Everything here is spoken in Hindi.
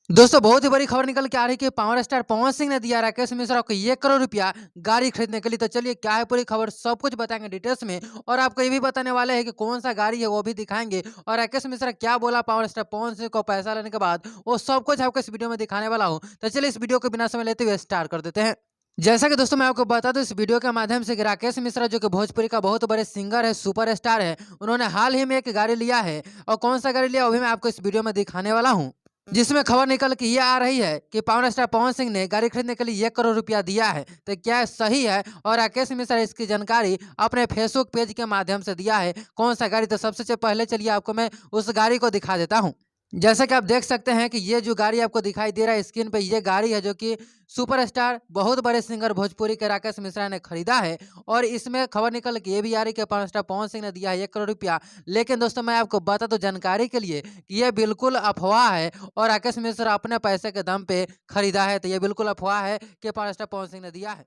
दोस्तों बहुत ही बड़ी खबर निकल के आ रही है कि पावर स्टार पवन सिंह ने दिया राकेश मिश्रा को 1 करोड़ रुपया गाड़ी खरीदने के लिए। तो चलिए क्या है पूरी खबर, सब कुछ बताएंगे डिटेल्स में। और आपको ये भी बताने वाले हैं कि कौन सा गाड़ी है वो भी दिखाएंगे। और राकेश मिश्रा क्या बोला पावर स्टार पवन सिंह को पैसा लेने के बाद, वो सब कुछ आपको इस वीडियो में दिखाने वाला हूँ। तो चलिए इस वीडियो को बिना समय लेते हुए स्टार्ट कर देते हैं। जैसा कि दोस्तों मैं आपको बता दूं इस वीडियो के माध्यम से कि राकेश मिश्रा जो कि भोजपुरी का बहुत बड़े सिंगर है, सुपरस्टार है, उन्होंने हाल ही में एक गाड़ी लिया है। और कौन सा गाड़ी लिया वो भी मैं आपको इस वीडियो में दिखाने वाला हूँ। जिसमें खबर निकल के ये आ रही है कि पावर स्टार पवन सिंह ने गाड़ी खरीदने के लिए 1 करोड़ रुपया दिया है। तो क्या ये सही है? और राकेश मिश्रा इसकी जानकारी अपने फेसबुक पेज के माध्यम से दिया है। कौन सा गाड़ी? तो सबसे पहले चलिए आपको मैं उस गाड़ी को दिखा देता हूँ। जैसा कि आप देख सकते हैं कि ये जो गाड़ी आपको दिखाई दे रहा है स्क्रीन पे, ये गाड़ी है जो कि सुपरस्टार बहुत बड़े सिंगर भोजपुरी के राकेश मिश्रा ने खरीदा है। और इसमें खबर निकल के ये भी आ रही है कि पावर स्टार पवन सिंह ने दिया है 1 करोड़ रुपया। लेकिन दोस्तों मैं आपको बता दूं जानकारी के लिए कि ये बिल्कुल अफवाह है और राकेश मिश्रा अपने पैसे के दम पे खरीदा है। तो ये बिल्कुल अफवाह है कि पावर स्टार पवन सिंह ने दिया है।